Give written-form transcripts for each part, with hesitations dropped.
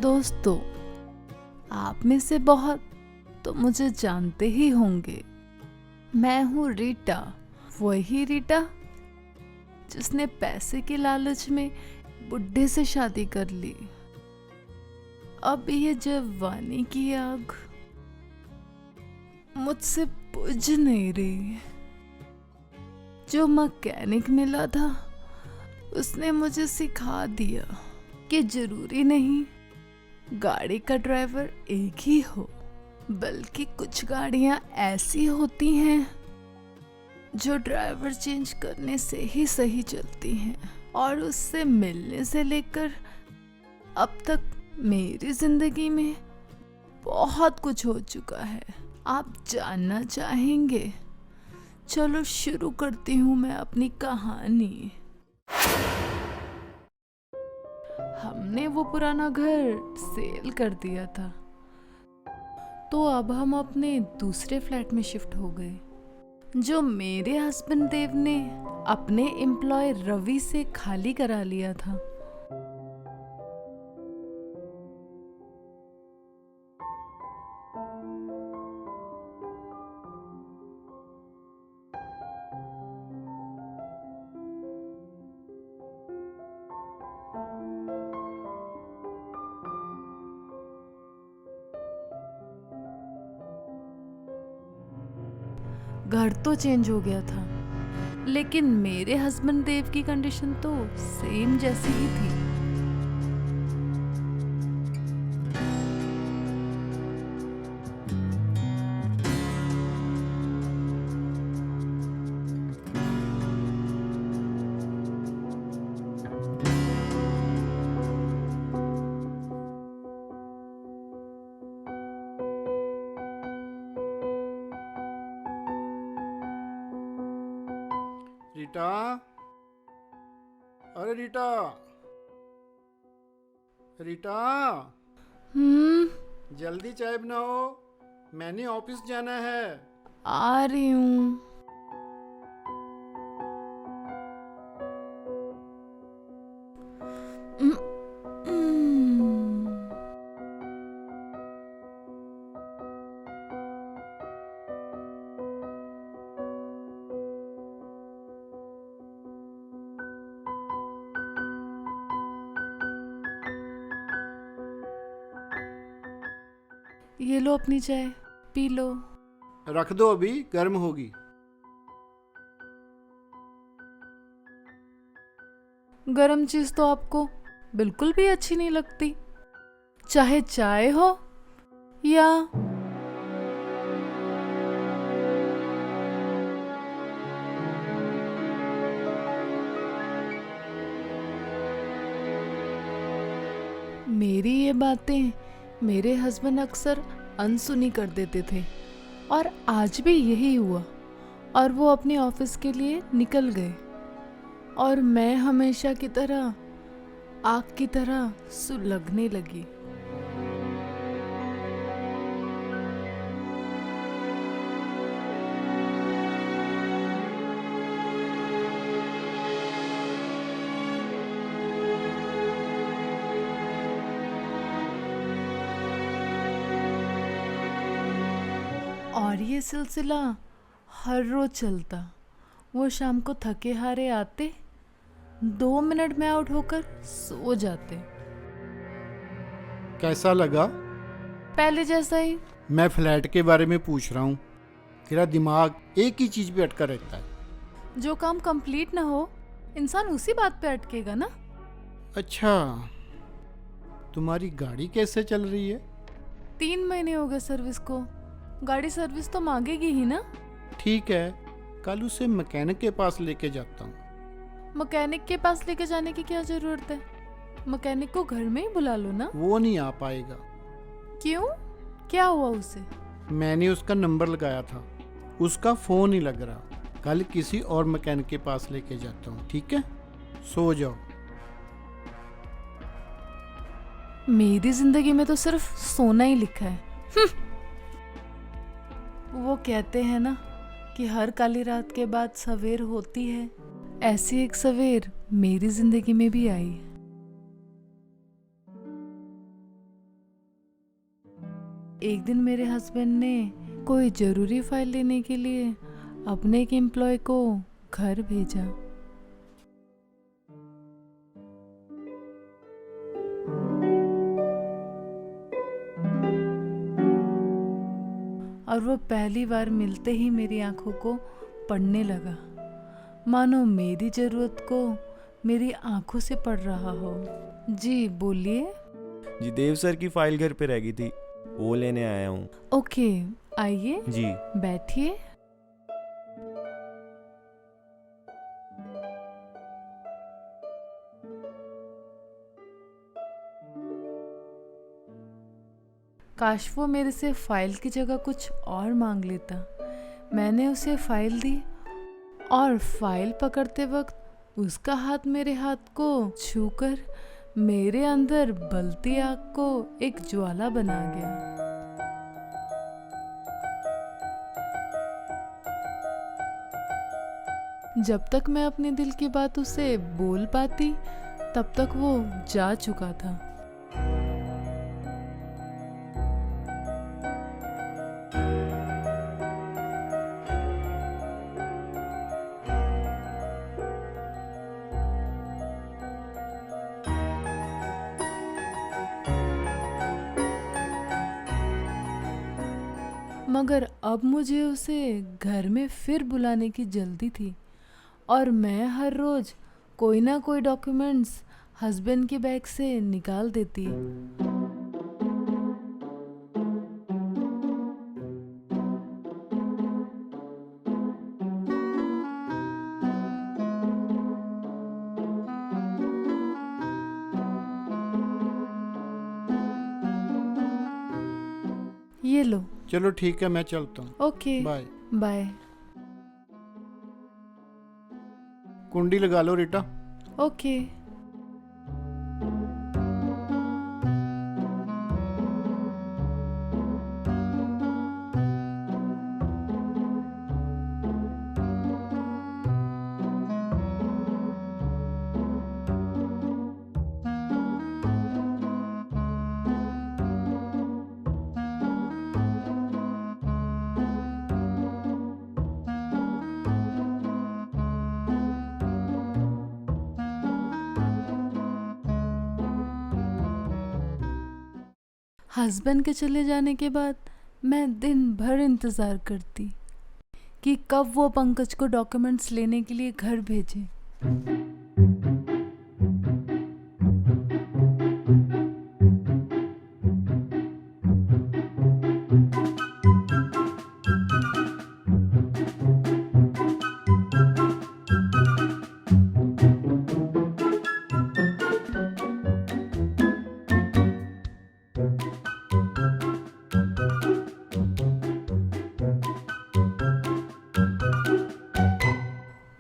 दोस्तों, आप में से बहुत तो मुझे जानते ही होंगे। मैं हूँ रीटा, वही रीटा जिसने पैसे के लालच में बुड्ढे से शादी कर ली। अब ये जवानी की आग मुझसे बुझ नहीं रही। जो मैकेनिक मिला था उसने मुझे सिखा दिया कि जरूरी नहीं गाड़ी का ड्राइवर एक ही हो, बल्कि कुछ गाड़ियां ऐसी होती हैं जो ड्राइवर चेंज करने से ही सही चलती हैं। और उससे मिलने से लेकर अब तक मेरी जिंदगी में बहुत कुछ हो चुका है। आप जानना चाहेंगे? चलो शुरू करती हूँ मैं अपनी कहानी। हमने वो पुराना घर सेल कर दिया था, तो अब हम अपने दूसरे फ्लैट में शिफ्ट हो गए, जो मेरे हस्बैंड देव ने अपने एम्प्लॉय रवि से खाली करा लिया था। घर तो चेंज हो गया था, लेकिन मेरे हस्बैंड देव की कंडीशन तो सेम जैसी ही थी। रीटा, अरे रीटा, रीटा, जल्दी चाय बनाओ, मैंने ऑफिस जाना है। आ रही हूँ। ये लो अपनी चाय, पी लो। रख दो, अभी गर्म होगी। गरम चीज तो आपको बिल्कुल भी अच्छी नहीं लगती, चाहे चाय हो या मेरी ये बातें मेरे हस्बैंड अक्सर अनसुनी कर देते थे, और आज भी यही हुआ। और वो अपने ऑफिस के लिए निकल गए, और मैं हमेशा की तरह आग की तरह सुलगने लगी। और ये सिलसिला हर रोज चलता। वो शाम को थके हारे आते, 2 मिनट में आउट होकर सो जाते। कैसा लगा? पहले जैसा ही। मैं फ्लैट के बारे में पूछ रहा हूँ। तेरा दिमाग एक ही चीज पे अटका रहता है। जो काम कंप्लीट ना हो, इंसान उसी बात पे अटकेगा ना। अच्छा, तुम्हारी गाड़ी कैसे चल रही है? 3 महीने हो गए सर्विस को। गाड़ी सर्विस तो मांगेगी ही ना। ठीक है, कल उसे मैकेनिक के पास लेके जाता हूँ। मैकेनिक के पास लेके जाने की क्या जरूरत है? मैकेनिक को घर में ही बुला लो ना। वो नहीं आ पाएगा। क्यों? क्या हुआ उसे? मैंने उसका नंबर लगाया था, उसका फोन ही लग रहा। कल किसी और मैकेनिक के पास लेके जाता हूँ, ठीक है? सो जाओ। मेरी जिंदगी में तो सिर्फ सोना ही लिखा है। वो कहते हैं ना कि हर काली रात के बाद सवेर होती है, ऐसी एक सवेर मेरी जिंदगी में भी आई। एक दिन मेरे हस्बैंड ने कोई ज़रूरी फाइल लेने के लिए अपने एक एम्प्लॉय को घर भेजा। और वो पहली बार मिलते ही मेरी आंखों को पढ़ने लगा, मानो मेरी ज़रूरत को मेरी आंखों से पढ़ रहा हो। जी बोलिए। जी देव सर की फाइल घर पे रह गई थी, वो लेने आया हूँ। ओके, आइए जी। बैठिए। काश वो मेरे से फाइल की जगह कुछ और मांग लेता। मैंने उसे फाइल दी और फाइल पकड़ते वक्त उसका हाथ मेरे हाथ को छूकर मेरे अंदर बलती आग को एक ज्वाला बना गया। जब तक मैं अपने दिल की बात उसे बोल पाती, तब तक वो जा चुका था। मगर अब मुझे उसे घर में फिर बुलाने की जल्दी थी और मैं हर रोज कोई ना कोई डॉक्यूमेंट्स हस्बैंड के बैग से निकाल देती। ये लो। चलो ठीक है, मैं चलता हूँ। Okay, bye. बाय। कुंडी लगा लो रीटा। ओके। हस्बैंड के चले जाने के बाद मैं दिन भर इंतज़ार करती कि कब वो पंकज को डॉक्यूमेंट्स लेने के लिए घर भेजे।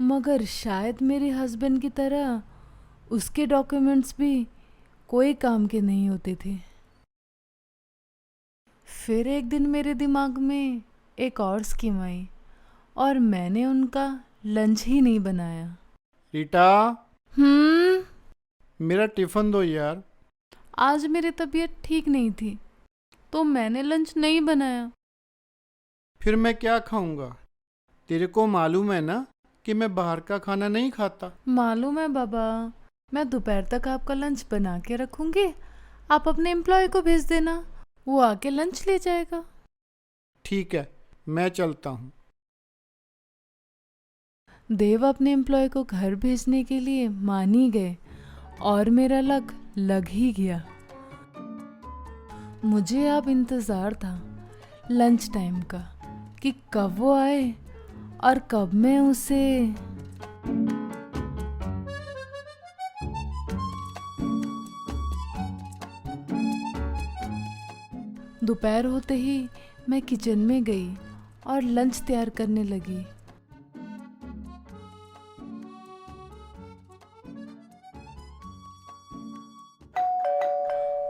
मगर शायद मेरे हस्बैंड की तरह उसके डॉक्यूमेंट्स भी कोई काम के नहीं होते थे। फिर एक दिन मेरे दिमाग में एक और स्कीम आई और मैंने उनका लंच ही नहीं बनाया। रीटा, मेरा टिफिन दो यार। आज मेरी तबीयत ठीक नहीं थी तो मैंने लंच नहीं बनाया। फिर मैं क्या खाऊंगा? तेरे को मालूम है ना कि मैं बाहर का खाना नहीं खाता। मालूम है बाबा, मैं दोपहर तक आपका लंच बना के रखूंगी। आप अपने एम्प्लॉय को भेज देना, वो आके लंच ले जाएगा। ठीक है, मैं चलता हूँ। देव अपने एम्प्लॉय को घर भेजने के लिए मान ही गए और मेरा लक लग ही गया। मुझे अब इंतज़ार था लंच टाइम का कि कब वो आए और कब मैं उसे दोपहर होते ही मैं किचन में गई और लंच तैयार करने लगी।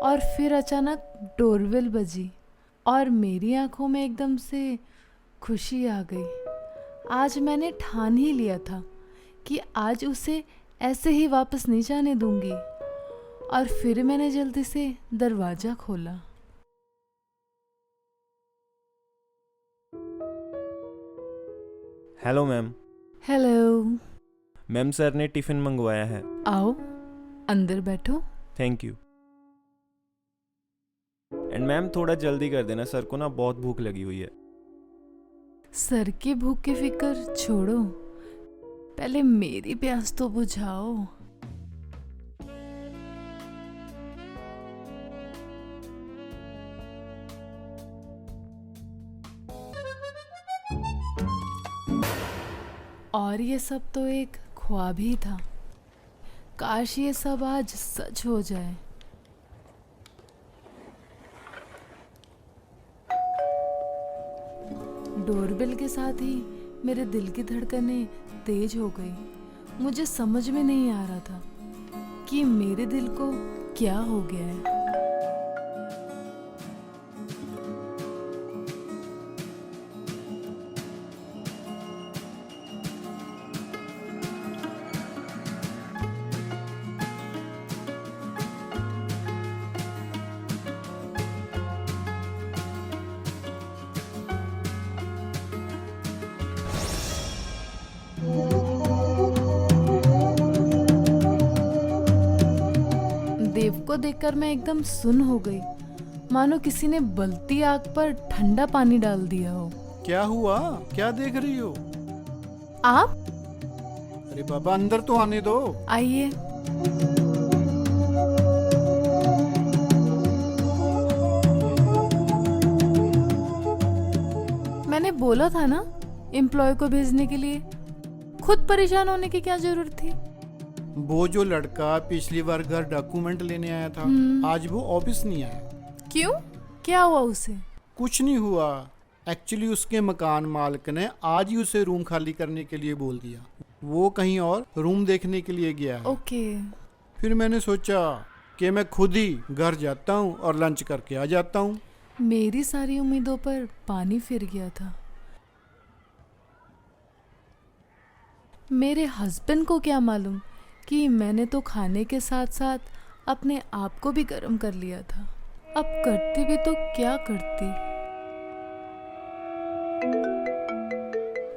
और फिर अचानक डोरबेल बजी और मेरी आंखों में एकदम से खुशी आ गई। आज मैंने ठान ही लिया था कि आज उसे ऐसे ही वापस नहीं जाने दूंगी। और फिर मैंने जल्दी से दरवाज़ा खोला। Hello ma'am. Hello. Ma'am sir ने टिफ़िन मंगवाया है। आओ अंदर बैठो। Thank you. एंड मैम थोड़ा जल्दी कर देना, सर को ना बहुत भूख लगी हुई है। सर की भूख की फिक्र छोड़ो, पहले मेरी प्यास तो बुझाओ। और ये सब तो एक ख्वाब ही था। काश ये सब आज सच हो जाए। डोरबेल के साथ ही मेरे दिल की धड़कनें तेज हो गई। मुझे समझ में नहीं आ रहा था कि मेरे दिल को क्या हो गया है। देव को देखकर मैं एकदम सुन्न हो गई, मानो किसी ने बलती आग पर ठंडा पानी डाल दिया हो। क्या हुआ? क्या देख रही हो? आप अरे बाबा, अंदर तो आने दो। आइए। मैंने बोला था ना एम्प्लॉय को भेजने के लिए, खुद परेशान होने की क्या जरूरत थी। वो जो लड़का पिछली बार घर डॉक्यूमेंट लेने आया था, आज वो ऑफिस नहीं आया। क्यों? क्या हुआ उसे? कुछ नहीं हुआ। एक्चुअली उसके मकान मालिक ने आज ही उसे रूम खाली करने के लिए बोल दिया। वो कहीं और रूम देखने के लिए गया है। ओके। फिर मैंने सोचा कि मैं खुद ही घर जाता हूँ और लंच करके आ जाता हूँ। मेरी सारी उम्मीदों पर पानी फिर गया था। मेरे हस्बैंड को क्या मालूम कि मैंने तो खाने के साथ साथ अपने आप को भी गर्म कर लिया था। अब करती भी तो क्या करती।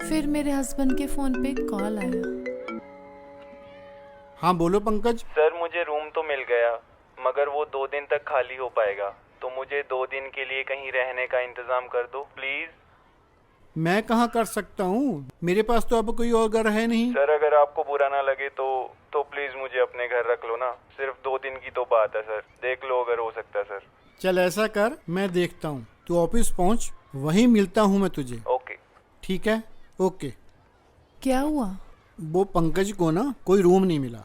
फिर मेरे हस्बैंड के फोन पे कॉल आया। हाँ बोलो पंकज। सर मुझे रूम तो मिल गया, मगर वो 2 दिन तक खाली हो पाएगा, तो मुझे 2 दिन के लिए कहीं रहने का इंतजाम कर दो प्लीज। मैं कहाँ कर सकता हूँ, मेरे पास तो अब कोई और घर है नहीं। सर अगर आपको बुरा ना लगे तो प्लीज मुझे अपने घर रख लो ना। सिर्फ 2 दिन की तो बात है सर, देख लो अगर हो सकता है सर। चल ऐसा कर, मैं देखता हूँ। तू ऑफिस पहुँच, वहीं मिलता हूँ मैं तुझे। ओके। ठीक है? ओके। क्या हुआ? वो पंकज को ना कोई रूम नहीं मिला।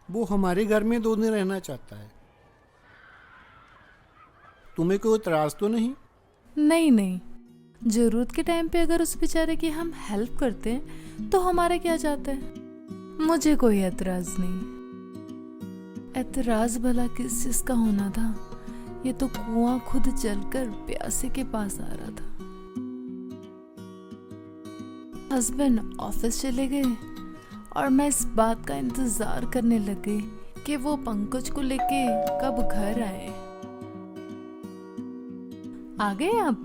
वो हमारे घर में 2 दिन रहना चाहता है। तुम्हें कोई इतराज तो नहीं? नहीं नहीं, जरूरत के टाइम पे अगर उस बेचारे की हम हेल्प करते हैं तो हमारे क्या जाता है। मुझे कोई एतराज नहीं। एतराज भला किस चीज का होना था। ये तो कुआं खुद जलकर प्यासे के पास आ रहा था। हस्बैंड ऑफिस चले गए और मैं इस बात का इंतजार करने लग गई कि वो पंकज को लेके कब घर आए। आ गए आप?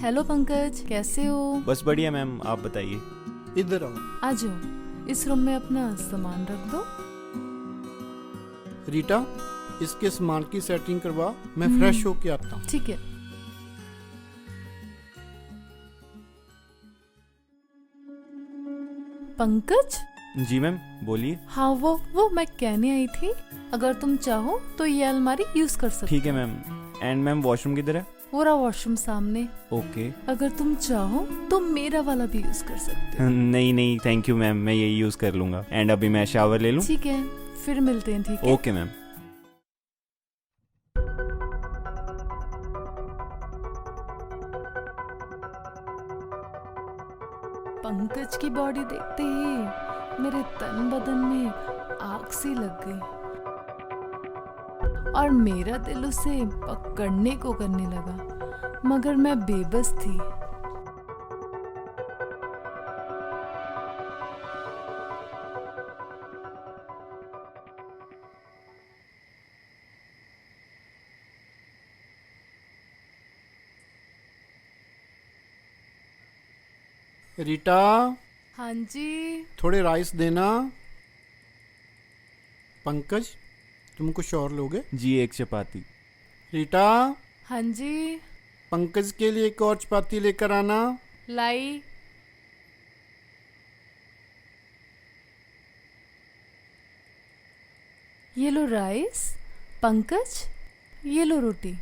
हेलो पंकज, कैसे हो? बस बढ़िया मैम, आप बताइए। इधर आओ। आ जाओ, इस रूम में अपना सामान रख दो। रीटा, इसके सामान की सेटिंग करवा, मैं फ्रेश होके आता हूँ। ठीक है। पंकज। जी मैम बोलिए। हाँ, वो मैं कहने आई थी, अगर तुम चाहो तो ये अलमारी यूज कर सकते। ठीक है मैम। एंड मैम वॉशरूम किधर है? वो रहा वॉशरूम सामने। ओके। अगर तुम चाहो तो मेरा वाला भी यूज कर सकते हो। नहीं नहीं थैंक यू मैम, मैं यही यूज कर लूंगा। एंड अभी मैं शावर ले लूं? ठीक है, फिर मिलते हैं। ठीक है। Okay ma'am. पंकज की बॉडी देखते ही मेरे तन बदन में आग सी लग गई और मेरा दिल उसे पकड़ने को करने लगा, मगर मैं बेबस थी। रीटा, हाँ जी। थोड़े राइस देना। पंकज, तुम कुछ और लोगे? जी, एक चपाती। रीटा, हाँ जी। पंकज के लिए एक और चपाती लेकर आना। लाई। ये लो राइस। पंकज, ये लो रोटी।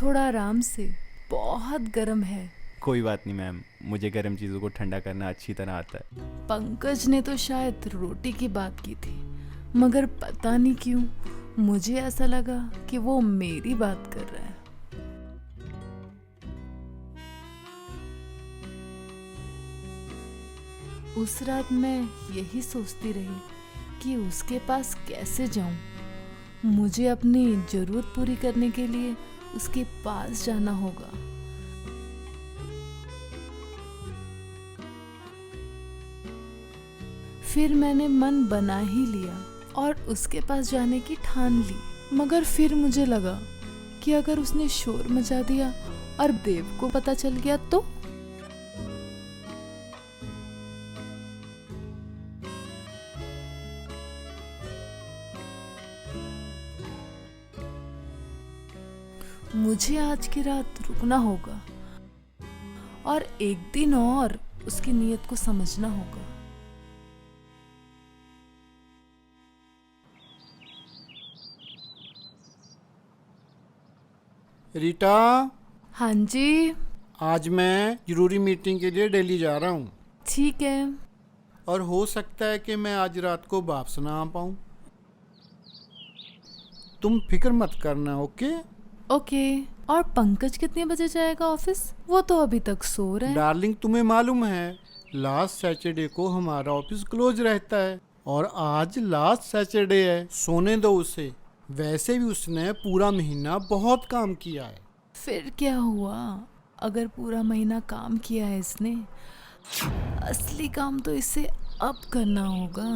थोड़ा आराम से, बहुत गर्म है। कोई बात नहीं मैम, मुझे गर्म चीज़ों को ठंडा करना अच्छी तरह आता है। पंकज ने तो शायद रोटी की बात की थी, मगर पता नहीं क्यों मुझे ऐसा लगा कि वो मेरी बात कर रहा है। उस रात मैं यही सोचती रही कि उसके पास कैसे जाऊं। मुझे अपनी जरूरत पूरी करने के लिए उसके पास जाना होगा। फिर मैंने मन बना ही लिया और उसके पास जाने की ठान ली। मगर फिर मुझे लगा कि अगर उसने शोर मचा दिया और देव को पता चल गया तो? मुझे आज की रात रुकना होगा और एक दिन और उसकी नीयत को समझना होगा। रीटा, हाँ जी। आज मैं ज़रूरी मीटिंग के लिए दिल्ली जा रहा हूँ ठीक है। और हो सकता है कि मैं आज रात को वापस ना आ पाऊँ। तुम फिक्र मत करना, ओके? ओके। और पंकज कितने बजे जाएगा ऑफिस? वो तो अभी तक सो रहा है। डार्लिंग, तुम्हें मालूम है लास्ट सैटरडे को हमारा ऑफिस क्लोज रहता है और आज लास्ट सैटरडे है। सोने दो उसे। वैसे भी उसने पूरा महीना बहुत काम किया है। फिर क्या हुआ अगर पूरा महीना काम किया है इसने? असली काम तो इसे अब करना होगा।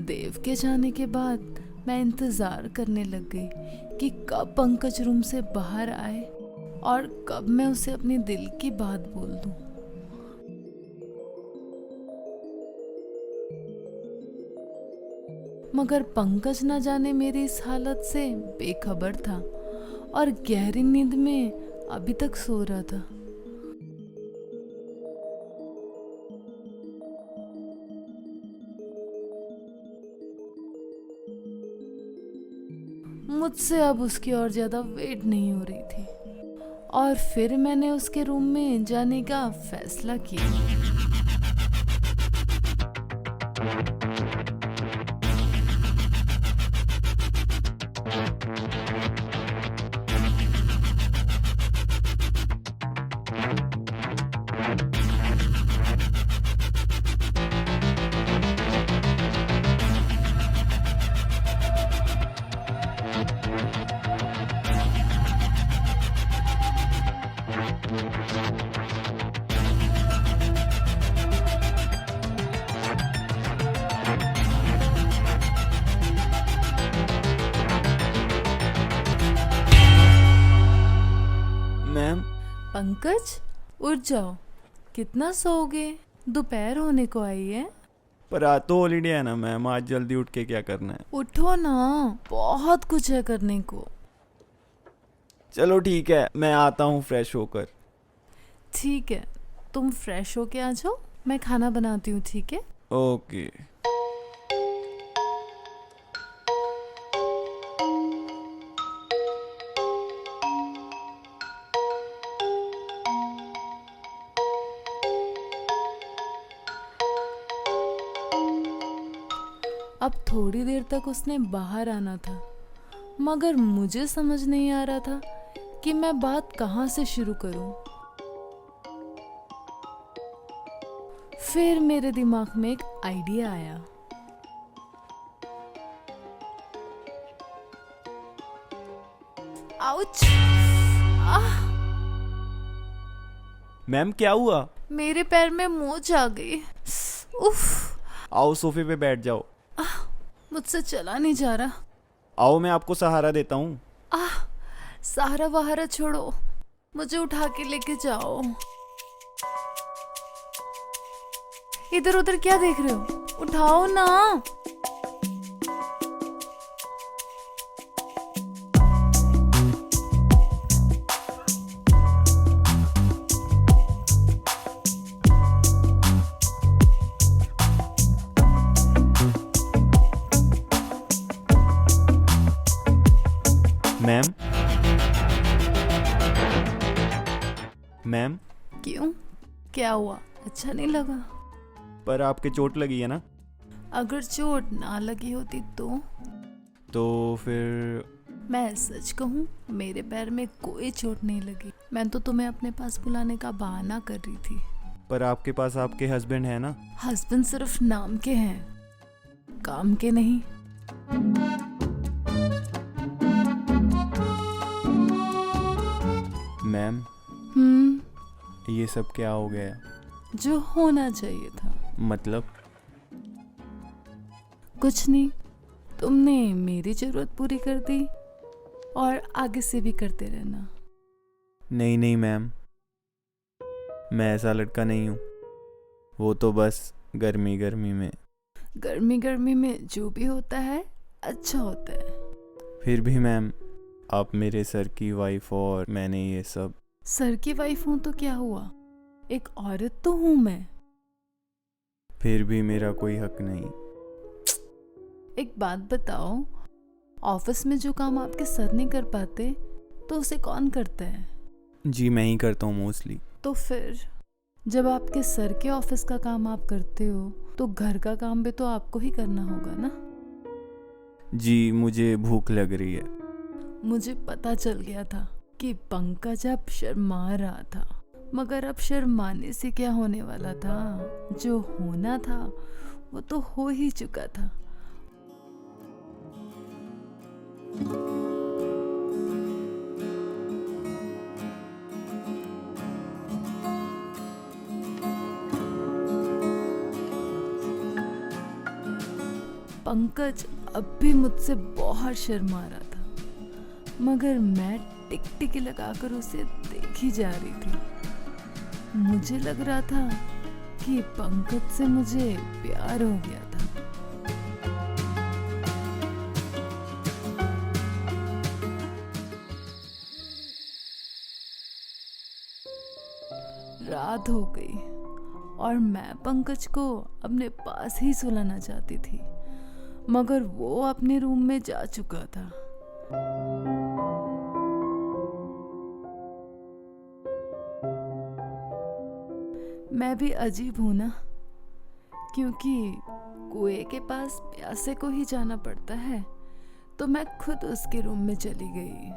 देव के जाने के बाद मैं इंतजार करने लग गई कि कब पंकज रूम से बाहर आए और कब मैं उसे अपने दिल की बात बोल दूं। मगर पंकज न जाने मेरी इस हालत से बेखबर था और गहरी नींद में अभी तक सो रहा था। मुझसे अब उसकी और ज्यादा वेट नहीं हो रही थी और फिर मैंने उसके रूम में जाने का फैसला किया। मैम, पंकज, उठ जाओ। कितना सोओगे? दोपहर होने को आई है। पर आज तो हॉलीडे है ना मैम, आज जल्दी उठ के क्या करना है? उठो ना, बहुत कुछ है करने को। चलो ठीक है, मैं आता हूँ फ्रेश होकर। ठीक है, तुम फ्रेश होके आ जाओ, मैं खाना बनाती हूँ। ठीक है? ओके। अब थोड़ी देर तक उसने बाहर आना था, मगर मुझे समझ नहीं आ रहा था कि मैं बात कहाँ से शुरू करूं। फिर मेरे दिमाग में एक आइडिया आया। आउच! आह! मैम क्या हुआ? मेरे पैर में मोच आ गई। उफ! आओ सोफे पे बैठ जाओ। मुझसे चला नहीं जा रहा। आओ मैं आपको सहारा देता हूँ। सहारा वहारा छोड़ो, मुझे उठा के लेके जाओ। इधर उधर क्या देख रहे हो, उठाओ ना। मैम, मैम, क्यों, क्या हुआ, अच्छा नहीं लगा? पर आपके चोट लगी है ना? अगर चोट ना लगी होती तो फिर मैं सच कहूँ, मेरे पैर में कोई चोट नहीं लगी। मैं तो तुम्हें अपने पास बुलाने का बहाना कर रही थी। पर आपके पास आपके हस्बैंड है ना? हस्बैंड सिर्फ नाम के हैं, काम के नहीं। मैम, ये सब क्या हो गया? जो होना चाहिए था। मतलब? कुछ नहीं, तुमने मेरी जरूरत पूरी कर दी और आगे से भी करते रहना। नहीं नहीं मैम, मैं ऐसा लड़का नहीं हूँ। वो तो बस गर्मी गर्मी में जो भी होता है अच्छा होता है। फिर भी मैम, आप मेरे सर की वाइफ और मैंने ये सब। सर की वाइफ हूं तो क्या हुआ, एक औरत तो हूं मैं। फिर भी मेरा कोई हक नहीं। एक बात बताओ, ऑफिस में जो काम आपके सर नहीं कर पाते तो उसे कौन करता है? जी मैं ही करता हूँ मोस्टली। तो फिर जब आपके सर के ऑफिस का काम आप करते हो तो घर का काम भी तो आपको ही करना होगा ना? जी मुझे भूख लग रही है। मुझे पता चल गया था कि पंकज अब शर्मा रहा था, मगर अब शर्माने से क्या होने वाला था, जो होना था वो तो हो ही चुका था। पंकज अब भी मुझसे बहुत शर्मा रहा था, मगर मैं टिकटिकी लगाकर उसे देखी जा रही थी। मुझे लग रहा था कि पंकज से मुझे प्यार हो गया था। रात हो गई और मैं पंकज को अपने पास ही सुलाना चाहती थी, मगर वो अपने रूम में जा चुका था। मैं भी अजीब हूं ना, क्योंकि कुएं के पास प्यासे को ही जाना पड़ता है, तो मैं खुद उसके रूम में चली गई।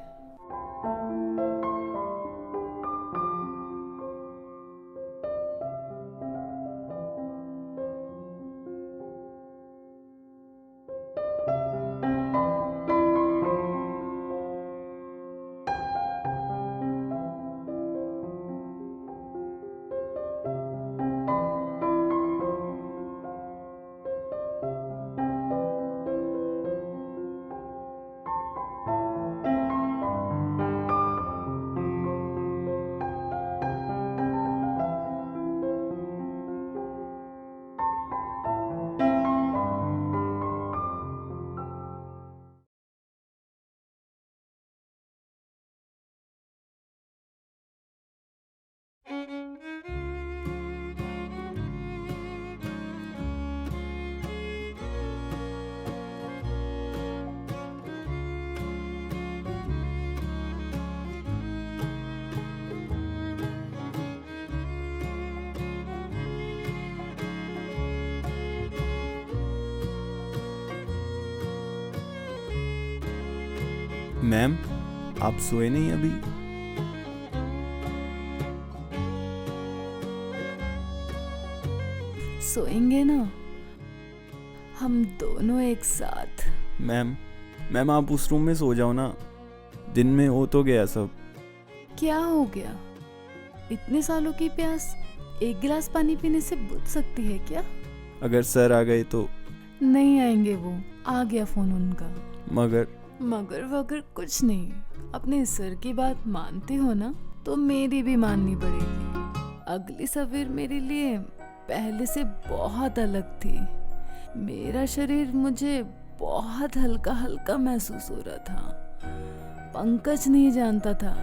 मैम, आप सोए नहीं अभी? सोएंगे ना हम दोनों एक साथ। मैम आप उस रूम में सो जाओ ना, दिन में हो तो गया सब। क्या हो गया, इतने सालों की प्यास एक गिलास पानी पीने से बुझ सकती है क्या? अगर सर आ गए तो? नहीं आएंगे वो, आ गया फोन उनका। मगर मगर वगर कुछ नहीं, अपने सर की बात मानते हो ना तो मेरी भी माननी पड़ेगी। अगली सवेर मेरे लिए पहले से बहुत अलग थी। मेरा शरीर मुझे बहुत हल्का हल्का महसूस हो रहा था। पंकज नहीं जानता था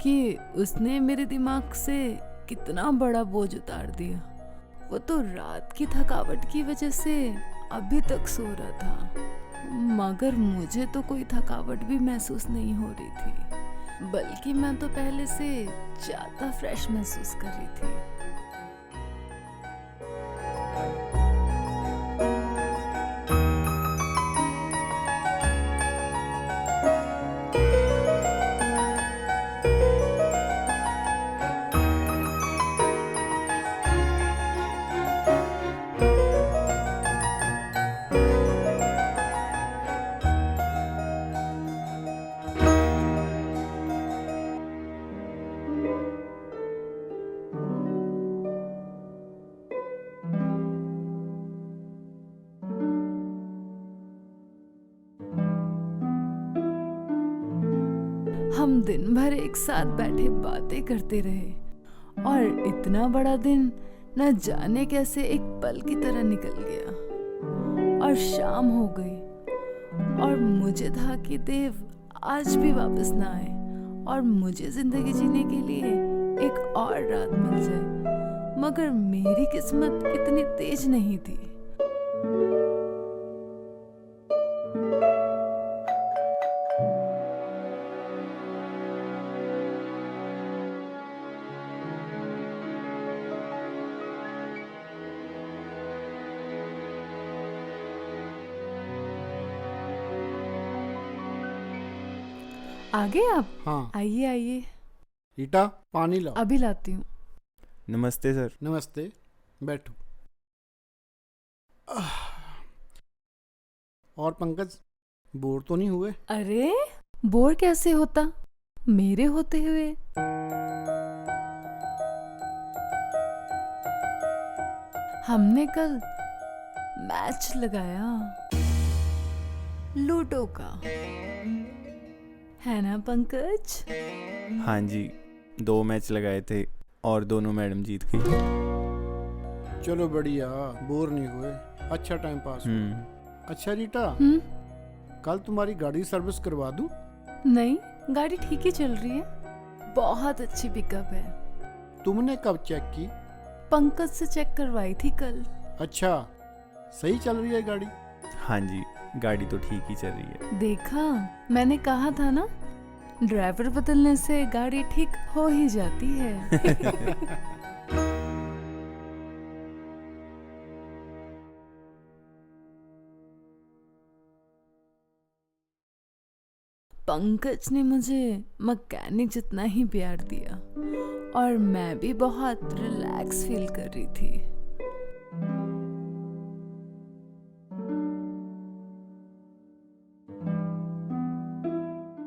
कि उसने मेरे दिमाग से कितना बड़ा बोझ उतार दिया। वो तो रात की थकावट की वजह से अभी तक सो रहा था, मगर मुझे तो कोई थकावट भी महसूस नहीं हो रही थी, बल्कि मैं तो पहले से ज्यादा फ्रेश महसूस कर रही थी। हम दिन भर एक साथ बैठे बातें करते रहे और इतना बड़ा दिन न जाने कैसे एक पल की तरह निकल गया और शाम हो गई और मुझे था कि देव आज भी वापस ना आए और मुझे जिंदगी जीने के लिए एक और रात मिल जाए, मगर मेरी किस्मत इतनी तेज नहीं थी। आ गए आप? हाँ आइए आइए, रीटा, पानी लाओ। अभी लाती हूँ। नमस्ते सर। नमस्ते, बैठो। और पंकज, बोर तो नहीं हुए? अरे बोर कैसे होता मेरे होते हुए। हमने कल मैच लगाया लूडो का, है ना पंकज? हाँ जी, 2 मैच लगाए थे और दोनों मैडम जीत गई। चलो बढ़िया, बोर नहीं हुए, अच्छा टाइम पास हुआ। अच्छा रीटा, कल तुम्हारी गाड़ी सर्विस करवा दूं? नहीं, गाड़ी ठीक ही चल रही है, बहुत अच्छी पिकअप है। तुमने कब चेक की? पंकज से चेक करवाई थी कल। अच्छा, सही चल रही है गाड़ी? हाँ जी, गाड़ी तो ठीक ही चल रही है। देखा, मैंने कहा था ना, ड्राइवर बदलने से गाड़ी ठीक हो ही जाती है। पंकज ने मुझे मैकेनिक जितना ही प्यार दिया और मैं भी बहुत रिलैक्स फील कर रही थी।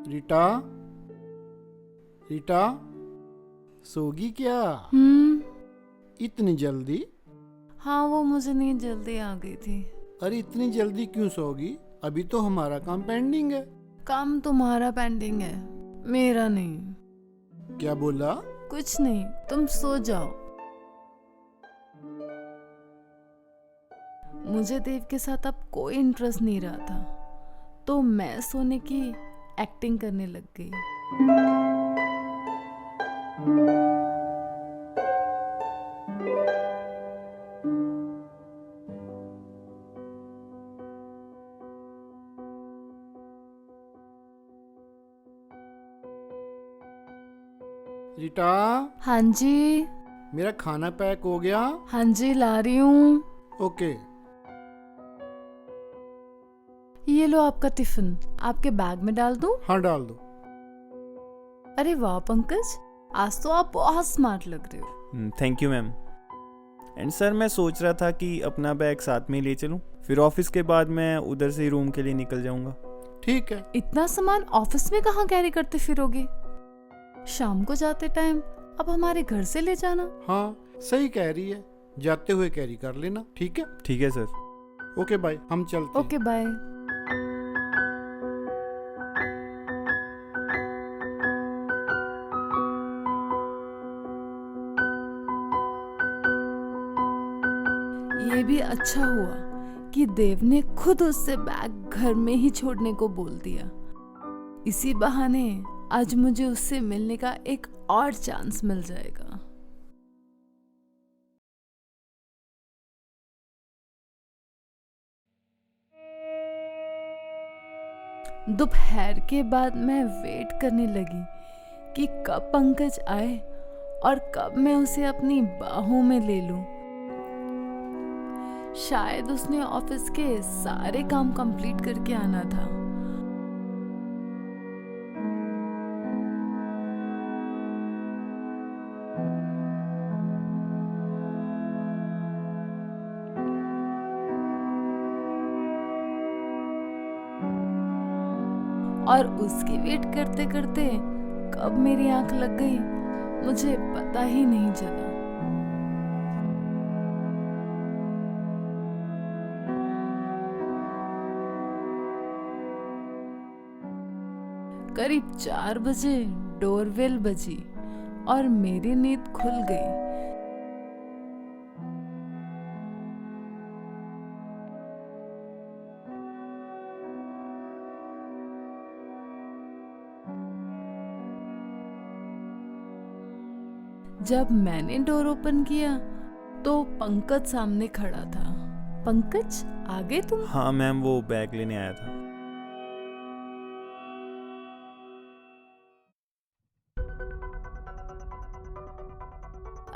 रीटा, रीटा, सोगी क्या? इतनी जल्दी? हाँ, वो मुझे नींद जल्दी आ गई थी। अरे इतनी जल्दी क्यों सोगी? अभी तो हमारा काम पेंडिंग है। काम तुम्हारा पेंडिंग है, मेरा नहीं। क्या बोला? कुछ नहीं, तुम सो जाओ। मुझे देव के साथ अब कोई इंटरेस्ट नहीं रहा था, तो मैं सोने की एक्टिंग करने लग गई। रीटा, हाँ जी। मेरा खाना पैक हो गया? हाँ जी, ला रही हूँ। ओके। ये लो आपका टिफिन, आपके बैग में डाल दूँ? हाँ, डाल दो। अरे वाह पंकज, आज तो आप बहुत स्मार्ट लग रहे हो। Thank you ma'am. And sir, मैं सोच रहा था कि अपना बैग साथ में ले चलूं, फिर ऑफिस के बाद मैं उधर से रूम के लिए निकल जाऊंगा। ठीक है। इतना सामान ऑफिस में कहाँ कैरी करते फिरोगे? शाम को जाते टाइम अब हमारे घर से ले जाना। हाँ, सही कह रही है, जाते हुए कैरी कर लेना। ठीक है? ठीक है सर। ओके बाय, हम चलते हैं। Okay bye. अच्छा हुआ कि देव ने खुद उससे बैग घर में ही छोड़ने को बोल दिया। इसी बहाने आज मुझे उससे मिलने का एक और चांस मिल जाएगा। दोपहर के बाद मैं वेट करने लगी कि कब पंकज आए और कब मैं उसे अपनी बाहों में ले लूं। शायद उसने ऑफिस के सारे काम कंप्लीट करके आना था। और उसकी वेट करते करते कब मेरी आंख लग गई मुझे पता ही नहीं चला। करीब 4 बजे डोरबेल बजी और मेरी नींद खुल गई। जब मैंने डोर ओपन किया तो पंकज सामने खड़ा था। पंकज, आ गए तुम? हाँ मैम, वो बैग लेने आया था।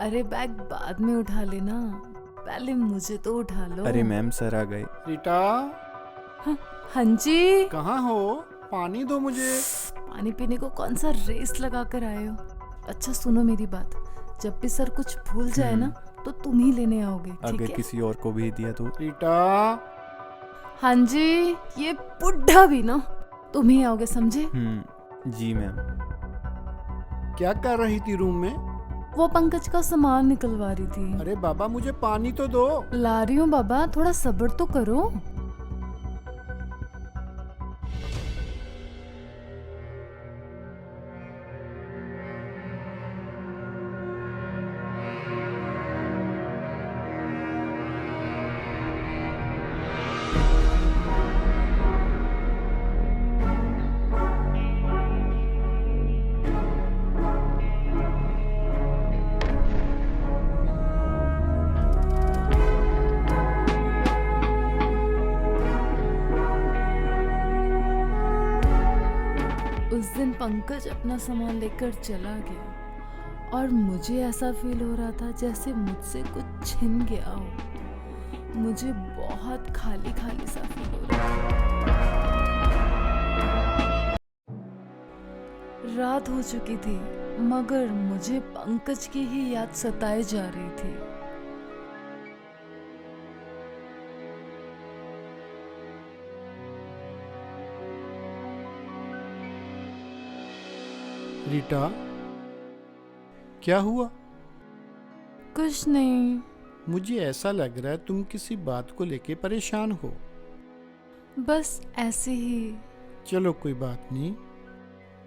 अरे बैग बाद में उठा लेना, पहले मुझे तो उठा लो। अरे मैम, सर आ गए। रीटा, हाँ जी। कहाँ हो? पानी दो मुझे। पानी पीने को कौन सा रेस लगा कर आए हो? अच्छा सुनो मेरी बात, जब भी सर कुछ भूल जाए ना तो तुम ही लेने आओगे, ठीक अगर है? किसी और को भेज दिया तो? रीटा, हाँ जी, ये बुढ़ा भी ना तुम ही आओगे, समझे? जी मैम। क्या कर रही थी रूम में? वो पंकज का सामान निकलवा रही थी। अरे बाबा, मुझे पानी तो दो। ला रही हूँ बाबा, थोड़ा सब्र तो करो। उस दिन पंकज अपना सामान लेकर चला गया और मुझे ऐसा फील हो रहा था जैसे मुझसे कुछ छिन गया हो। मुझे बहुत खाली खाली सा फील हो रहा था। रात हो चुकी थी मगर मुझे पंकज की ही याद सताए जा रही थी। रीटा, क्या हुआ? कुछ नहीं। मुझे ऐसा लग रहा है तुम किसी बात को लेके परेशान हो। बस ऐसे ही। चलो कोई बात नहीं,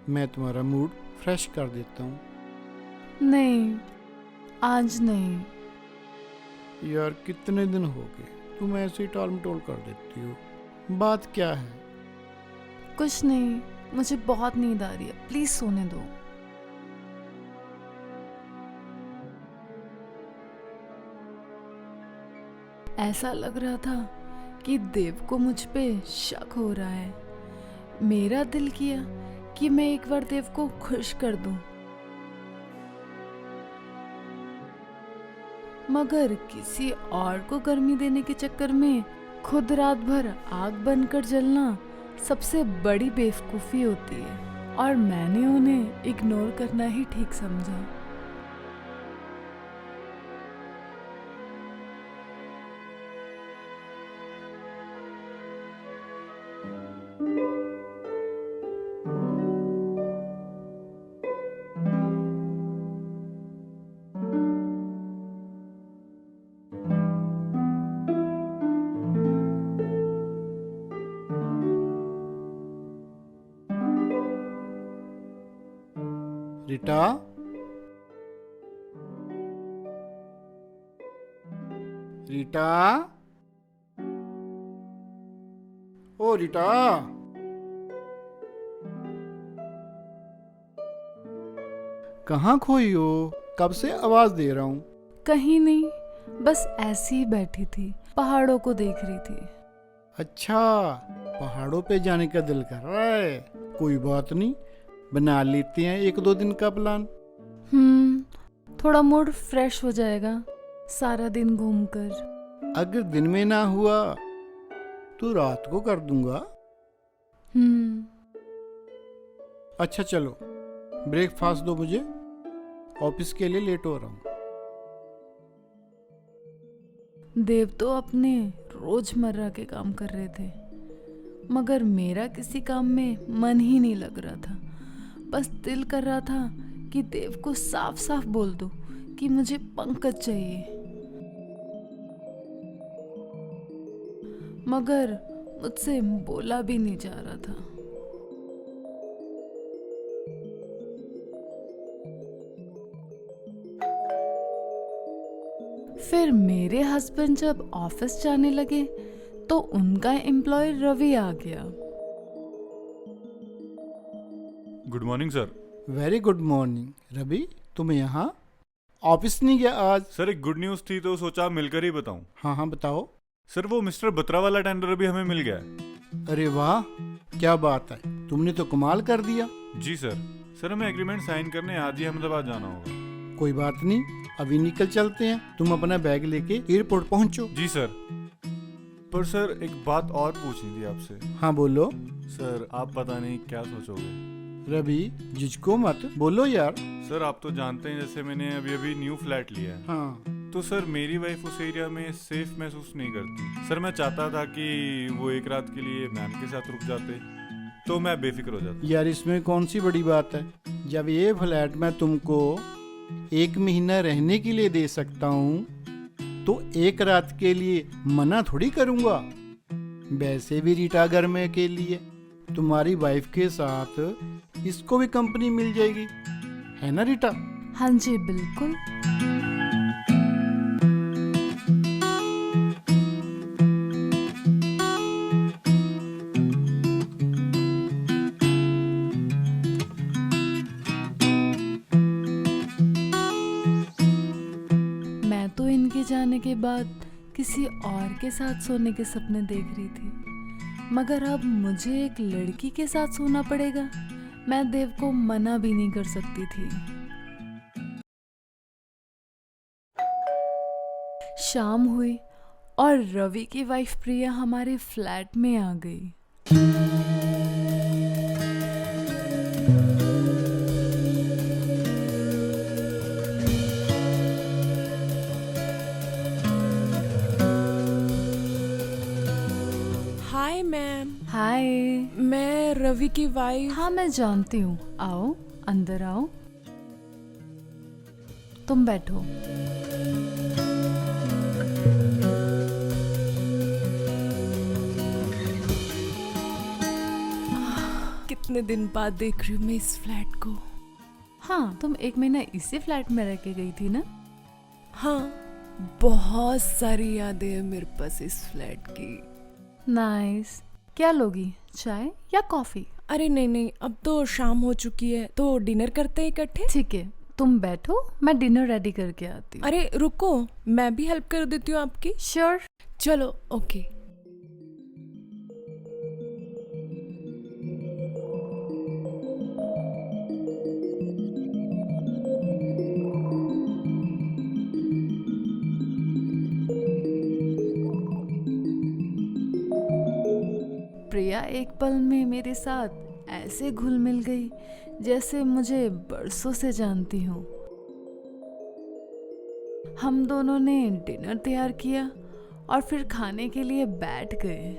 मैं तुम्हारा मूड फ्रेश कर देता हूँ। नहीं, आज नहीं। यार, कितने दिन हो गए तुम ऐसे ही टाल मटोल कर देती हो। बात क्या है? कुछ नहीं, मुझे बहुत नींद आ रही है, प्लीज सोने दो। ऐसा लग रहा था कि देव को मुझ पे शक हो रहा है। मेरा दिल किया कि मैं एक बार देव को खुश कर दूं, मगर किसी और को गर्मी देने के चक्कर में खुद रात भर आग बनकर जलना सबसे बड़ी बेवकूफ़ी होती है और मैंने उन्हें इग्नोर करना ही ठीक समझा। रीटा, रीटा, ओ रीटा, कहाँ खोई हो? कब से आवाज दे रहा हूँ। कहीं नहीं, बस ऐसे ही बैठी थी, पहाड़ों को देख रही थी। अच्छा, पहाड़ों पे जाने का दिल कर रहा है। कोई बात नहीं, बना लेते हैं 1-2 दिन का प्लान। थोड़ा मूड फ्रेश हो जाएगा सारा दिन घूमकर। अगर दिन में ना हुआ तो रात को कर दूंगा। अच्छा चलो, ब्रेकफास्ट दो मुझे, ऑफिस के लिए लेट हो रहा हूँ। देव तो अपने रोजमर्रा के काम कर रहे थे, मगर मेरा किसी काम में मन ही नहीं लग रहा था। बस दिल कर रहा था कि देव को साफ साफ बोल दो कि मुझे पंकज चाहिए, मगर मुझसे बोला भी नहीं जा रहा था। फिर मेरे हस्बैंड जब ऑफिस जाने लगे तो उनका एम्प्लॉय रवि आ गया। Good morning sir. Very good morning. Ravi, तुम यहाँ ऑफिस नहीं गया आज? सर एक गुड न्यूज़ थी तो सोचा मिलकर ही बताऊं। हाँ हाँ बताओ। सर वो मिस्टर बत्रा वाला टेंडर अभी हमें मिल गया है। अरे वाह, क्या बात है, तुमने तो कमाल कर दिया। जी सर। सर हमें एग्रीमेंट साइन करने आज ही अहमदाबाद जाना होगा। कोई बात नहीं, अभी निकल चलते हैं। तुम अपना बैग लेके एयरपोर्ट पहुंचो। जी सर। पर सर एक बात और पूछनी थी आपसे। हाँ बोलो। सर आप पता नहीं क्या सोचोगे। रवि, झिझको मत, बोलो यार। सर आप तो जानते हैं जैसे मैंने अभी अभी न्यू फ्लैट लिया है। हाँ। तो सर मेरी वाइफ उस एरिया में सेफ महसूस नहीं करती। सर मैं चाहता था कि वो एक रात के लिए मैम के साथ रुक जाते तो मैं बेफिक्र हो जाता। यार इसमें कौन सी बड़ी बात है, जब ये फ्लैट मैं तुमको 1 महीना रहने के लिए दे सकता हूँ तो एक रात के लिए मना थोड़ी करूँगा। वैसे भी रीटा घर में अकेली है, तुम्हारी वाइफ के साथ इसको भी कंपनी मिल जाएगी, है ना रीटा? हाँ जी बिल्कुल। मैं तो इनके जाने के बाद किसी और के साथ सोने के सपने देख रही थी, मगर अब मुझे एक लड़की के साथ सोना पड़ेगा। मैं देव को मना भी नहीं कर सकती थी। शाम हुई और रवि की वाइफ प्रिया हमारे फ्लैट में आ गई। Hi ma'am. हाय। मैं रवि की वाइफ। हाँ मैं जानती हूँ, आओ अंदर आओ, तुम बैठो। कितने दिन बाद देख रही हूँ मैं इस फ्लैट को। हाँ, तुम 1 महीना इसी फ्लैट में रह के गई थी ना? हाँ, बहुत सारी यादें हैं मेरे पास इस फ्लैट की। नाइस। क्या लोगी, चाय या कॉफी? अरे नहीं नहीं, अब तो शाम हो चुकी है तो डिनर करते हैं इकट्ठे। ठीक है, तुम बैठो, मैं डिनर रेडी करके आती हूँ। अरे रुको, मैं भी हेल्प कर देती हूँ आपकी। श्योर। चलो ओके। प्रिया एक पल में मेरे साथ ऐसे घुल मिल गई जैसे मुझे बरसों से जानती हूँ। हम दोनों ने डिनर तैयार किया और फिर खाने के लिए बैठ गए।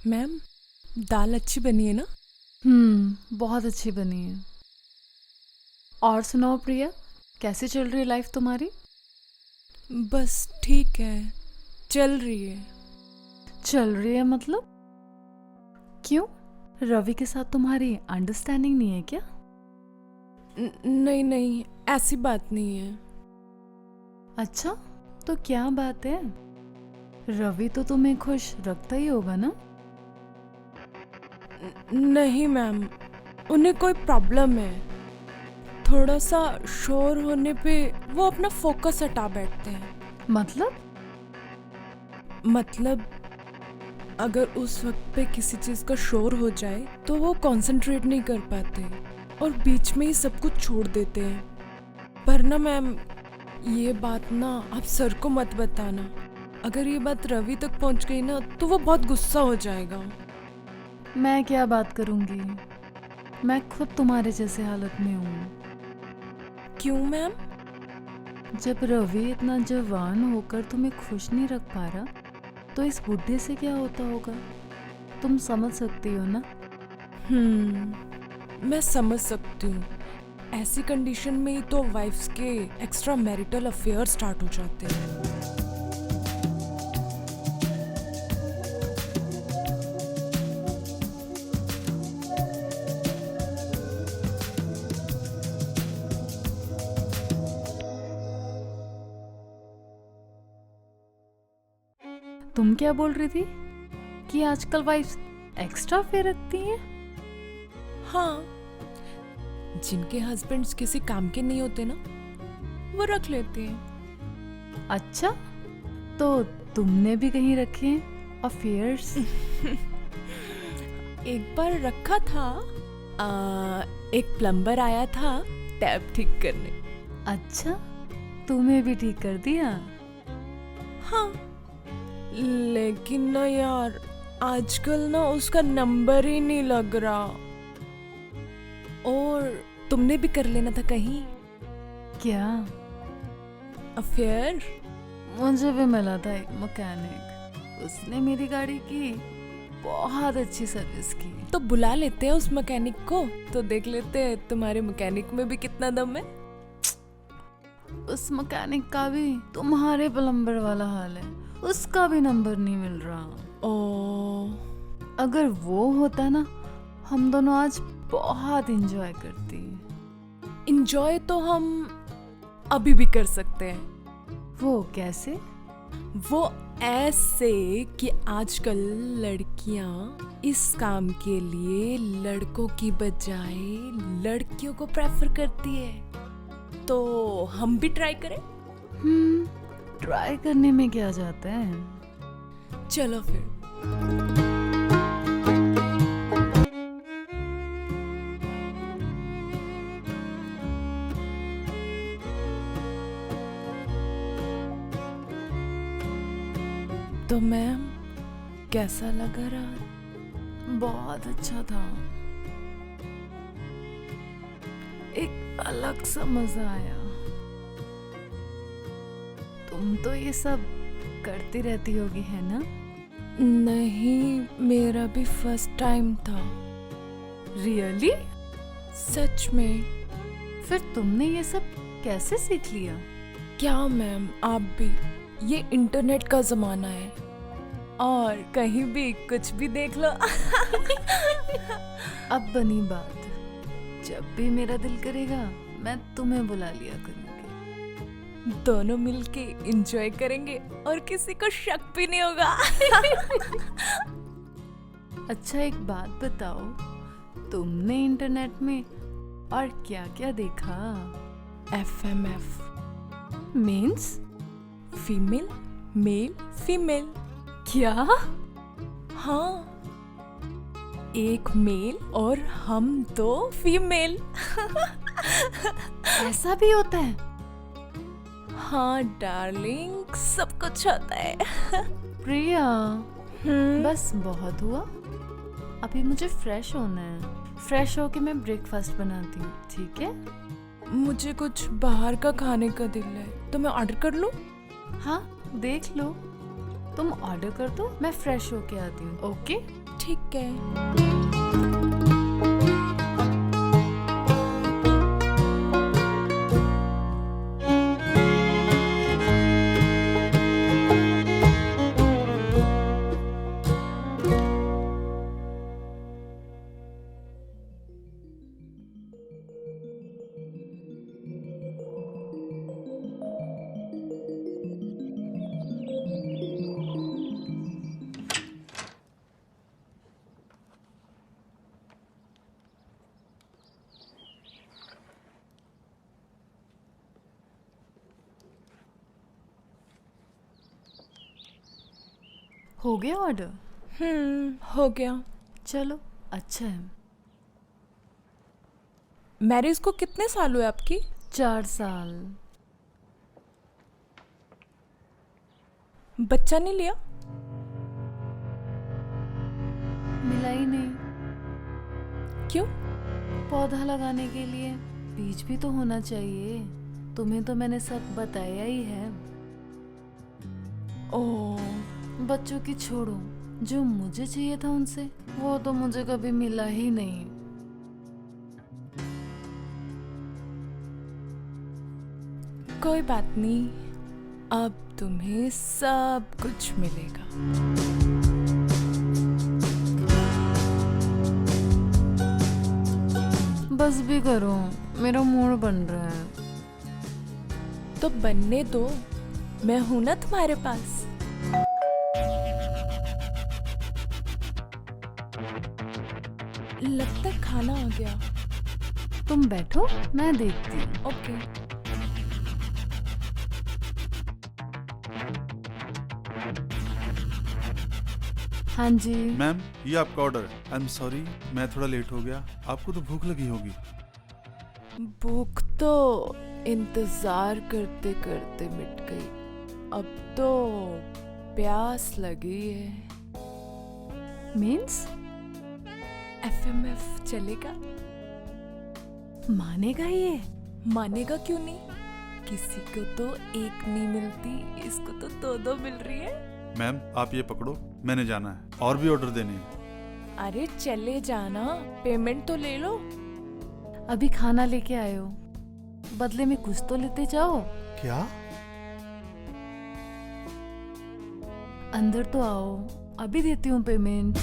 मैम, दाल अच्छी बनी है ना? बहुत अच्छी बनी है। और सुनाओ प्रिया, कैसे चल रही है लाइफ तुम्हारी? बस ठीक है, चल रही है। चल रही है मतलब? क्यों, रवि के साथ तुम्हारी अंडरस्टैंडिंग नहीं है क्या? नहीं नहीं, ऐसी बात नहीं है। अच्छा, तो क्या बात है? रवि तो तुम्हें खुश रखता ही होगा ना? नहीं मैम, उन्हें कोई प्रॉब्लम है। थोड़ा सा शोर होने पे वो अपना फोकस हटा बैठते हैं। मतलब अगर उस वक्त पे किसी चीज़ का शोर हो जाए तो वो कंसंट्रेट नहीं कर पाते और बीच में ही सब कुछ छोड़ देते हैं। पर ना मैम, ये बात ना आप सर को मत बताना। अगर ये बात रवि तक पहुंच गई ना तो वो बहुत गुस्सा हो जाएगा। मैं क्या बात करूंगी, मैं खुद तुम्हारे जैसे हालत में हूँ। क्यों मैम? जब रवि इतना जवान होकर तुम्हें खुश नहीं रख पा रहा, तो इस बुढ़े से क्या होता होगा? तुम समझ सकती हो ना? मैं समझ सकती हूँ। ऐसी कंडीशन में ही तो वाइफ्स के एक्स्ट्रा मैरिटल अफेयर स्टार्ट हो जाते हैं। तुम क्या बोल रही थी कि आजकल वाइफ एक्स्ट्रा फेयर रखती हैं? हाँ, जिनके हस्बैंड्स किसी काम के नहीं होते ना, वो रख लेते हैं। अच्छा, तो तुमने भी कहीं रखे हैं अफेयर्स? एक बार रखा था। एक प्लम्बर आया था टैप ठीक करने। अच्छा, तुम्हें भी ठीक कर दिया? हाँ, लेकिन ना यार, आजकल ना उसका नंबर ही नहीं लग रहा। और तुमने भी कर लेना था कहीं क्या? अफेयर। मुझे भी मिला था एक मैकेनिक, उसने मेरी गाड़ी की बहुत अच्छी सर्विस की। तो बुला लेते हैं उस मैकेनिक को, तो देख लेते हैं तुम्हारे मैकेनिक में भी कितना दम है। उस मैकेनिक का भी तुम्हारे प्लम्बर वाला हाल है, उसका भी नंबर नहीं मिल रहा। ओ, अगर वो होता ना, हम दोनों आज बहुत एंजॉय करती। इंजॉय तो हम अभी भी कर सकते हैं। वो कैसे? वो ऐसे कि आजकल लड़कियां इस काम के लिए लड़कों की बजाय लड़कियों को प्रेफर करती है। तो हम भी ट्राई करें? ट्राई करने में क्या जाता है? चलो फिर। तो मैम, कैसा लगा रात? बहुत अच्छा था, एक अलग सा मजा आया। तुम तो ये सब करती रहती होगी, है ना? नहीं, मेरा भी फर्स्ट टाइम था। रियली? सच में। फिर तुमने ये सब कैसे सीख लिया? क्या मैम, आप भी, ये इंटरनेट का जमाना है और कहीं भी कुछ भी देख लो। अब बनी बात, जब भी मेरा दिल करेगा मैं तुम्हें बुला लिया करूंगी। दोनों मिलके एंजॉय करेंगे और किसी को शक भी नहीं होगा। अच्छा, एक बात बताओ, तुमने इंटरनेट में और क्या क्या देखा? FMF means? Female male female. क्या? हाँ, एक मेल और हम दो फीमेल। ऐसा भी होता है? हाँ डार्लिंग, सब कुछ होता है। प्रिया, बस बहुत हुआ, अभी मुझे फ्रेश होना है। फ्रेश होके मैं ब्रेकफास्ट बनाती हूँ, ठीक है? मुझे कुछ बाहर का खाने का दिल है, तो मैं ऑर्डर कर लूँ? हाँ, देख लो, तुम ऑर्डर कर दो, मैं फ्रेश होके आती हूँ। ओके? ठीक है। हो गया ऑर्डर? हो गया। चलो अच्छा है। मैरिज को कितने साल हुए आपकी? 4 साल। बच्चा नहीं लिया? मिला ही नहीं। क्यों? पौधा लगाने के लिए बीज भी तो होना चाहिए। तुम्हें तो मैंने सब बताया ही है। ओह, बच्चों की छोड़ो, जो मुझे चाहिए था उनसे वो तो मुझे कभी मिला ही नहीं। कोई बात नहीं, अब तुम्हें सब कुछ मिलेगा। बस भी करो, मेरा मूड बन रहा है। तो बनने दो, मैं हूं ना तुम्हारे पास। लगता है खाना आ गया। तुम बैठो, मैं देखती हूँ। ओके। हाँ जी। मैम, ये आपका ऑर्डर है। आई एम सॉरी, मैं थोड़ा लेट हो गया। आपको तो भूख लगी होगी। भूख तो इंतजार करते करते मिट गई, अब तो प्यास लगी है। मीन्स FMF चलेगा? मानेगा ये? मानेगा क्यों नहीं? किसी को तो एक नहीं मिलती, इसको तो दो मिल रही है। मैम, आप ये पकड़ो, मैंने जाना है, और भी ऑर्डर देने हैं। अरे चले जाना, पेमेंट तो ले लो। अभी खाना लेके आए हो, बदले में कुछ तो लेते जाओ। क्या? अंदर तो आओ, अभी देती हूँ पेमेंट।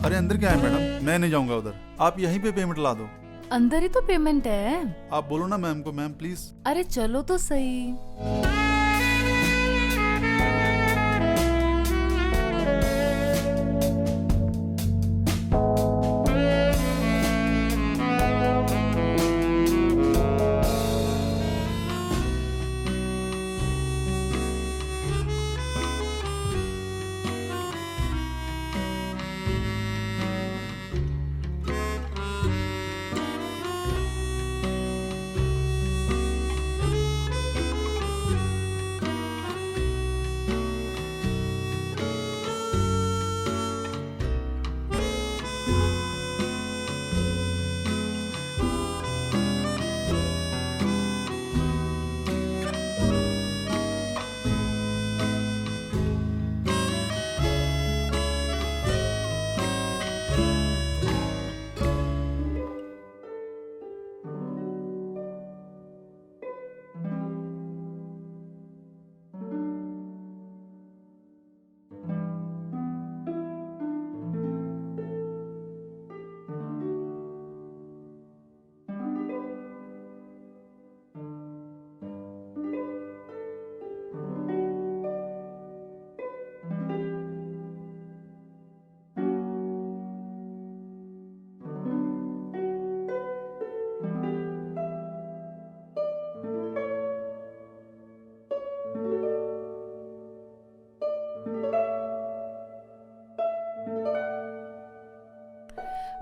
अरे अंदर क्या है मैडम, मैं नहीं जाऊंगा उधर। आप यहीं पे पेमेंट ला दो। अंदर ही तो पेमेंट है। आप बोलो ना मैम को, मैम प्लीज। अरे चलो तो सही।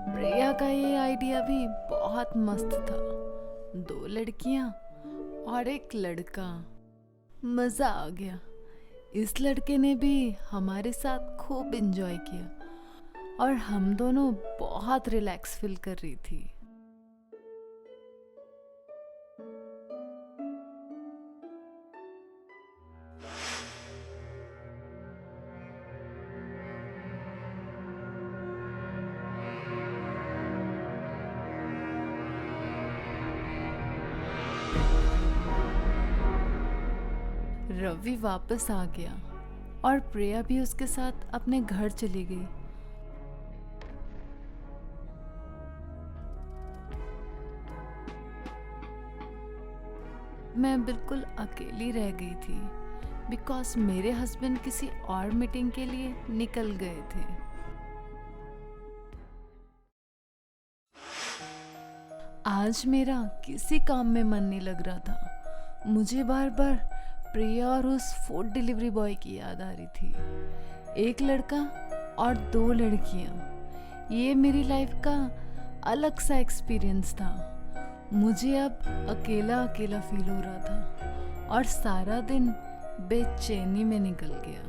प्रिया का ये आइडिया भी बहुत मस्त था। 2 लड़कियां और 1 लड़का, मजा आ गया। इस लड़के ने भी हमारे साथ खूब एंजॉय किया और हम दोनों बहुत रिलैक्स फील कर रही थी। रवि वापस आ गया और प्रिया भी उसके साथ अपने घर चली गई। मैं बिल्कुल अकेली रह गई थी बिकॉज मेरे हस्बैंड किसी और मीटिंग के लिए निकल गए थे। आज मेरा किसी काम में मन नहीं लग रहा था। मुझे बार बार प्रिया और उस फूड डिलीवरी बॉय की याद आ रही थी। एक लड़का और 2 लड़कियां। ये मेरी लाइफ का अलग सा एक्सपीरियंस था। मुझे अब अकेला अकेला फील हो रहा था और सारा दिन बेचैनी में निकल गया।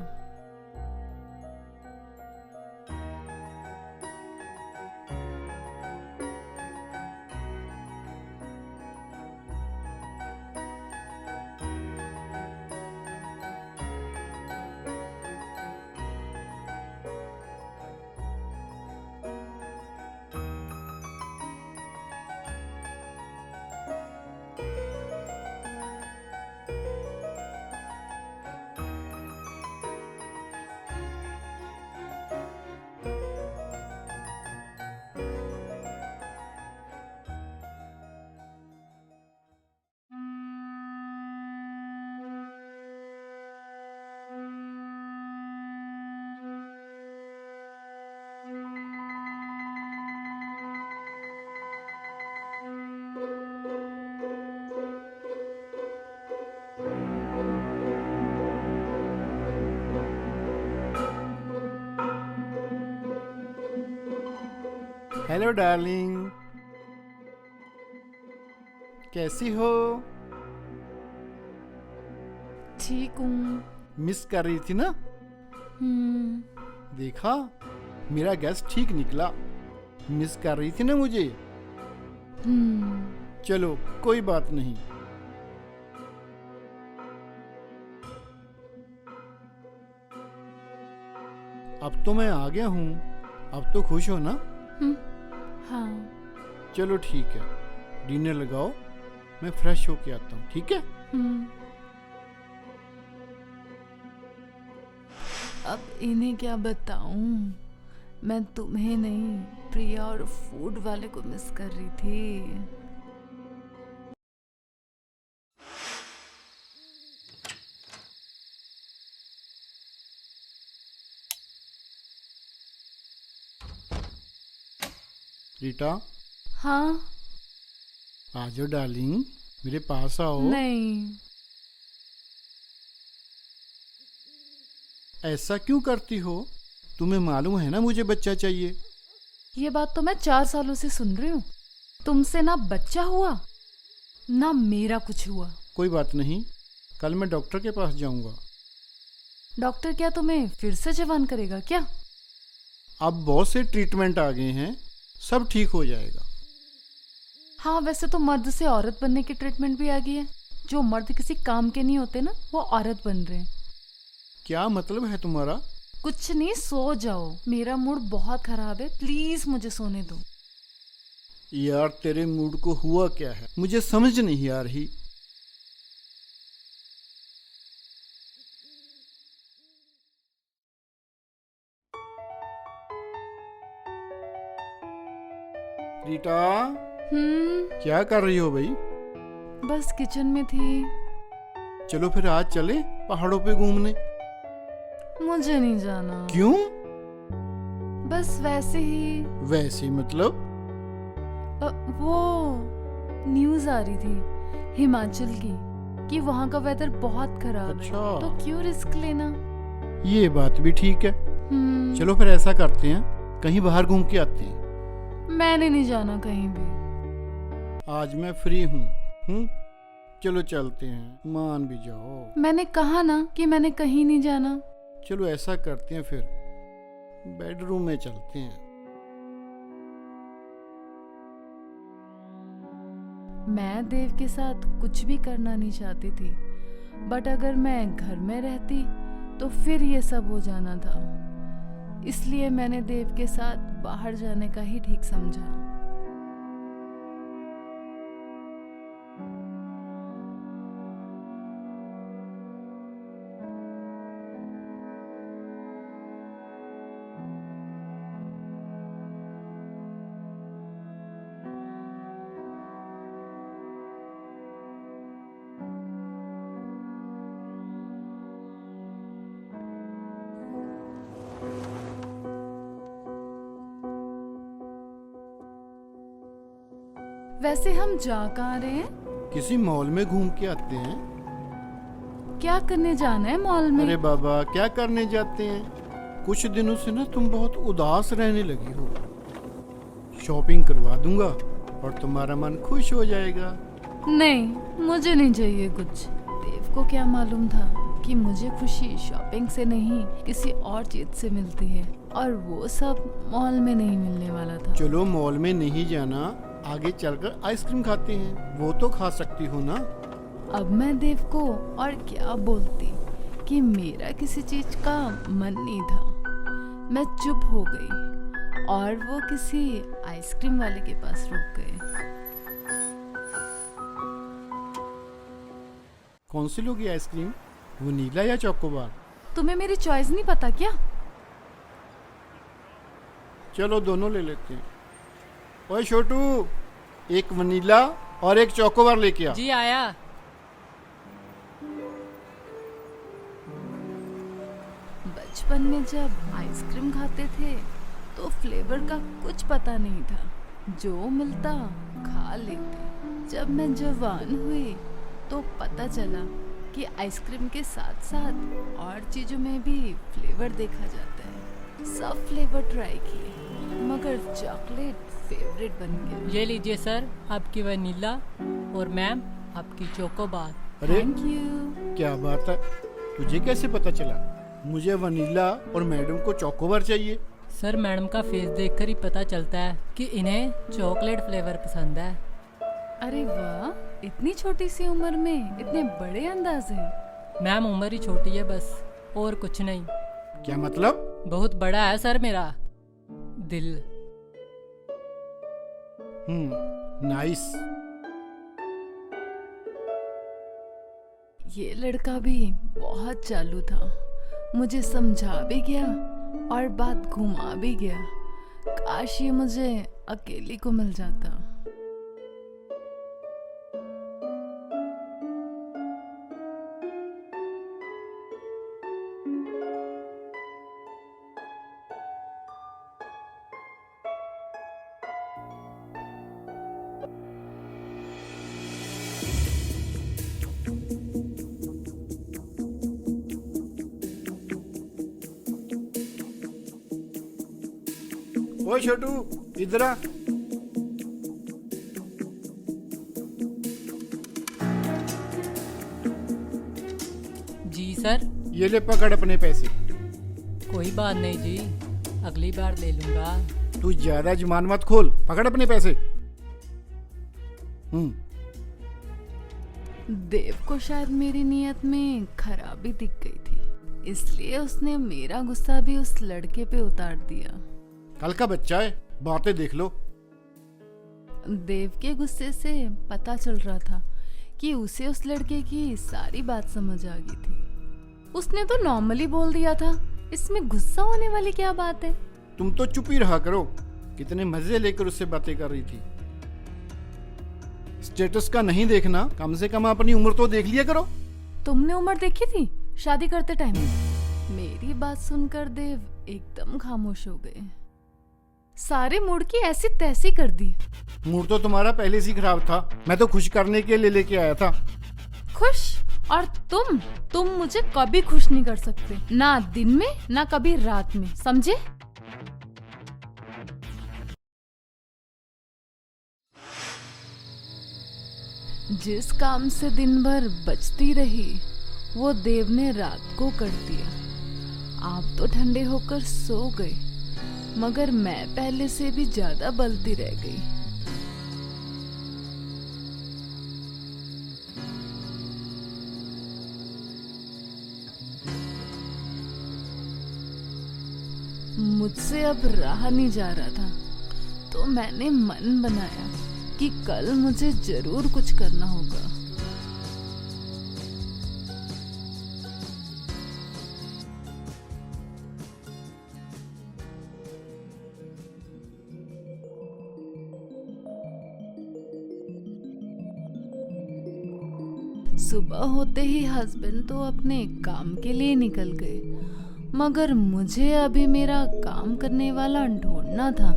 हेलो डार्लिंग, कैसी हो? ठीक हूँ। मिस कर रही थी ना? देखा, मेरा गैस ठीक निकला। मिस कर रही थी ना मुझे? चलो कोई बात नहीं। अब तो मैं आ गया हूँ। अब तो खुश हो ना? हाँ। चलो ठीक है, डिनर लगाओ, मैं फ्रेश होके आता हूँ, ठीक है? अब इन्हें क्या बताऊं? मैं तुम्हें नहीं, प्रिया और फूड वाले को मिस कर रही थी। रीटा, हाँ? आ जाओ डार्लिंग, मेरे पास आओ। नहीं। ऐसा क्यों करती हो? तुम्हें मालूम है ना मुझे बच्चा चाहिए। ये बात तो मैं 4 सालों से सुन रही हूँ। तुमसे ना बच्चा हुआ ना मेरा कुछ हुआ। कोई बात नहीं, कल मैं डॉक्टर के पास जाऊंगा। डॉक्टर क्या तुम्हें फिर से जवान करेगा क्या? अब बहुत से ट्रीटमेंट आ गए हैं, सब ठीक हो जाएगा। हाँ, वैसे तो मर्द से औरत बनने की ट्रीटमेंट भी आ गई है। जो मर्द किसी काम के नहीं होते ना, वो औरत बन रहे हैं। क्या मतलब है तुम्हारा? कुछ नहीं, सो जाओ। मेरा मूड बहुत खराब है, प्लीज मुझे सोने दो। यार तेरे मूड को हुआ क्या है, मुझे समझ नहीं आ रही। रीटा, क्या कर रही हो भाई? बस किचन में थी। चलो फिर आज चले पहाड़ों पे घूमने। मुझे नहीं जाना। क्यों? बस वैसे ही। वैसे मतलब? वो न्यूज आ रही थी हिमाचल की कि वहाँ का वेदर बहुत खराब है, अच्छा। तो क्यों रिस्क लेना। ये बात भी ठीक है। चलो फिर ऐसा करते हैं, कहीं बाहर घूम के आते हैं। मैंने नहीं जाना कहीं भी। आज मैं फ्री हूँ। चलो चलते हैं, मान भी जाओ। मैंने कहा ना कि मैंने कहीं नहीं जाना। चलो ऐसा करते हैं फिर, बेडरूम में चलते हैं। मैं देव के साथ कुछ भी करना नहीं चाहती थी, बट अगर मैं घर में रहती तो फिर ये सब हो जाना था। इसलिए मैंने देव के साथ बाहर जाने का ही ठीक समझा। वैसे हम जा कहाँ रहे हैं? किसी मॉल में घूम के आते हैं। क्या करने जाना है मॉल में? अरे बाबा, क्या करने जाते हैं? कुछ दिनों से ना तुम बहुत उदास रहने लगी हो। शॉपिंग करवा दूंगा और तुम्हारा मन खुश हो जाएगा। नहीं, मुझे नहीं चाहिए कुछ। देव को क्या मालूम था कि मुझे खुशी शॉपिंग से नहीं किसी और चीज से मिलती है, और वो सब मॉल में नहीं मिलने वाला था। चलो मॉल में नहीं जाना, आगे चलकर आइसक्रीम खाते हैं, वो तो खा सकती हो ना। अब मैं देव को और क्या बोलती कि मेरा किसी चीज का मन नहीं था। मैं चुप हो गई और वो किसी आइसक्रीम वाले के पास रुक गए। कौन सी लोगी आइसक्रीम, वनीला या चॉकोबार? तुम्हें मेरी चॉइस नहीं पता क्या? चलो दोनों ले लेते हैं। ओए छोटू, एक वनीला और एक चॉकोबार लेके आ। जी आया। बचपन में जब आइसक्रीम खाते थे तो फ्लेवर का कुछ पता नहीं था, जो मिलता खा लेते। जब मैं जवान हुई तो पता चला कि आइसक्रीम के साथ साथ और चीजों में भी फ्लेवर देखा जाता है। सब फ्लेवर ट्राई किए मगर चॉकलेट फेवरेट बन गया। ये लीजिए सर आपकी वनीला और मैम आपकी चोकोबार। अरे थैंक यू। क्या बात है, तुझे कैसे पता चला? मुझे वनीला और मैडम को चॉकोबार चाहिए। सर मैडम का फेस देखकर ही पता चलता है कि इन्हें चॉकलेट फ्लेवर पसंद है। अरे वाह, इतनी छोटी सी उम्र में इतने बड़े अंदाज हैं। मैम उम्र ही छोटी है बस, और कुछ नहीं। क्या मतलब? बहुत बड़ा है सर मेरा दिल। नाइस। ये लड़का भी बहुत चालू था, मुझे समझा भी गया और बात घुमा भी गया। काश ये मुझे अकेली को मिल जाता। ओए छोटू, इधर आ। जी सर। ये ले पकड़ अपने पैसे। कोई बात नहीं जी, अगली बार ले लूंगा। तू ज्यादा जुबान मत खोल, पकड़ अपने पैसे। देव को शायद मेरी नीयत में खराबी दिख गई थी, इसलिए उसने मेरा गुस्सा भी उस लड़के पे उतार दिया। कल का बच्चा है, बातें देख लो। देव के गुस्से से पता चल रहा था कि उसे उस लड़के की सारी बात समझ आ गई थी। उसने तो नॉर्मली बोल दिया था, इसमें गुस्सा होने वाली क्या बात है? तुम तो चुप ही रहा करो। कितने मजे लेकर उससे बातें कर रही थी। स्टेटस का नहीं देखना, कम से कम अपनी उम्र तो देख लिया करो। तुमने उम्र देखी थी शादी करते टाइम? मेरी बात सुनकर देव एकदम खामोश हो गए। सारे मूड की ऐसी तैसी कर दी। मूड तो तुम्हारा पहले से ही खराब था, मैं तो खुश करने के लिए लेके आया था। खुश? और तुम मुझे कभी खुश नहीं कर सकते, ना दिन में ना कभी रात में, समझे? जिस काम से दिन भर बचती रही वो देव ने रात को कर दिया। आप तो ठंडे होकर सो गए, मगर मैं पहले से भी ज्यादा बलती रह गई। मुझसे अब रहा नहीं जा रहा था, तो मैंने मन बनाया कि कल मुझे जरूर कुछ करना होगा। सुबह होते ही हस्बैंड तो अपने काम के लिए निकल गए, मगर मुझे अभी मेरा काम करने वाला ढूंढना था।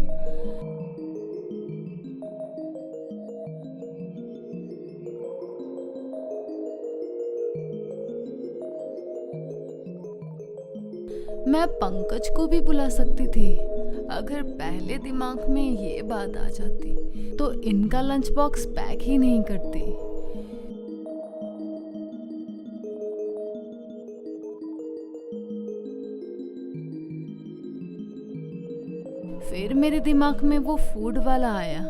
मैं पंकज को भी बुला सकती थी। अगर पहले दिमाग में ये बात आ जाती तो इनका लंच बॉक्स पैक ही नहीं करती। फिर मेरे दिमाग में वो फूड वाला आया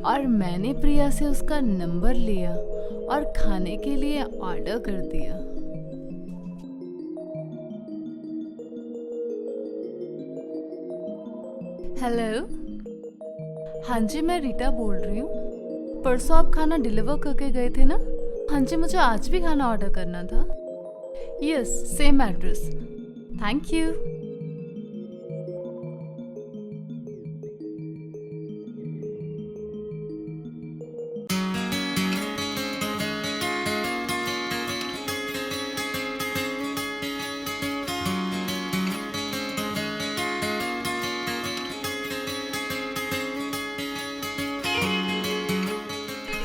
और मैंने प्रिया से उसका नंबर लिया और खाने के लिए ऑर्डर कर दिया। हेलो, हाँ जी, मैं रीटा बोल रही हूँ। परसों आप खाना डिलीवर करके गए थे ना? हाँ जी, मुझे आज भी खाना ऑर्डर करना था। Yes, same address. Thank you.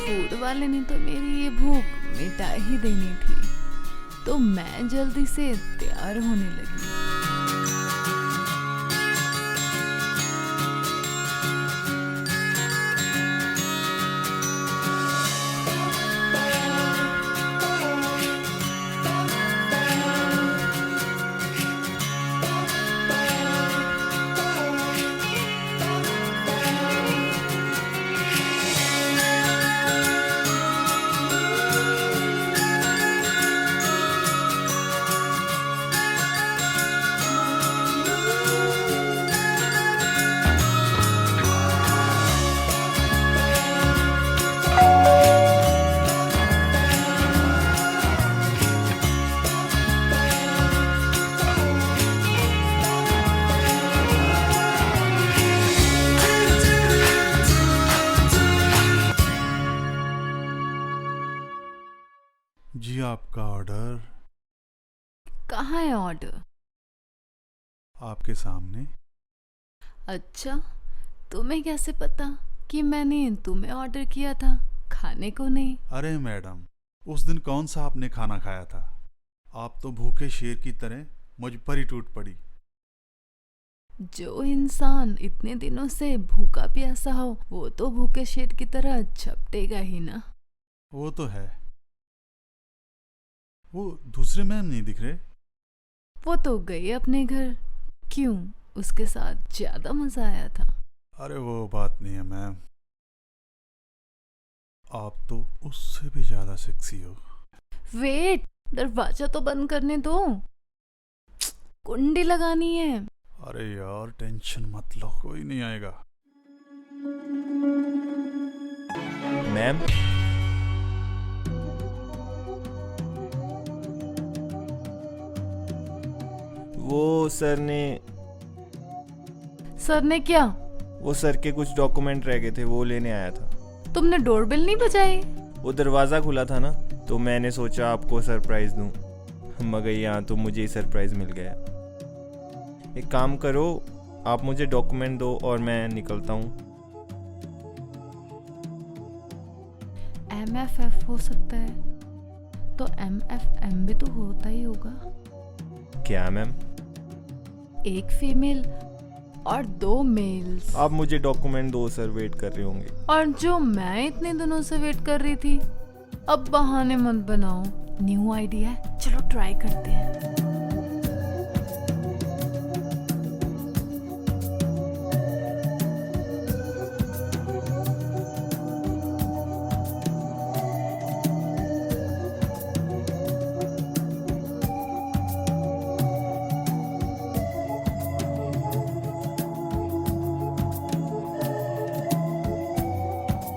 Food वाले ने तो मेरी ये भूख मिटा ही देनी थी, तो मैं जल्दी से तैयार होने लगी। जी आपका ऑर्डर कहाँ है ऑर्डर? आपके सामने। अच्छा, तुम्हें कैसे पता कि मैंने तुम्हें ऑर्डर किया था, खाने को नहीं? अरे मैडम, उस दिन कौन सा आपने खाना खाया था? आप तो भूखे शेर की तरह मुझ पर ही टूट पड़ी। जो इंसान इतने दिनों से भूखा प्यासा हो वो तो भूखे शेर की तरह झपटेगा ही ना। वो तो है। वो दूसरे मैम नहीं दिख रहे? वो तो गई अपने घर। क्यों, उसके साथ ज्यादा मजा आया था? अरे वो बात नहीं है मैम, आप तो उससे भी ज्यादा सेक्सी हो। वेट, दरवाजा तो बंद करने दो, कुंडी लगानी है। अरे यार टेंशन मत लो, कोई नहीं आएगा। मैम, वो सर ने क्या? वो सर के कुछ डॉक्यूमेंट रह गए थे, वो लेने आया था। तुमने डोरबेल नहीं बजाई? वो दरवाज़ा खुला था ना, तो मैंने सोचा आपको सरप्राइज दूं, मगर यहाँ तो मुझे ही सरप्राइज मिल गया। एक काम करो, आप मुझे डॉक्यूमेंट दो और मैं निकलता हूँ। MFF हो सकता है, तो MFM भी तो होता ही होगा। क्या मैम? एक फीमेल और 2 मेल्स। आप मुझे डॉक्यूमेंट दो सर, वेट कर रहे होंगे। और जो मैं इतने दिनों से वेट कर रही थी। अब बहाने मत बनाओ, न्यू आइडिया है, चलो ट्राई करते हैं।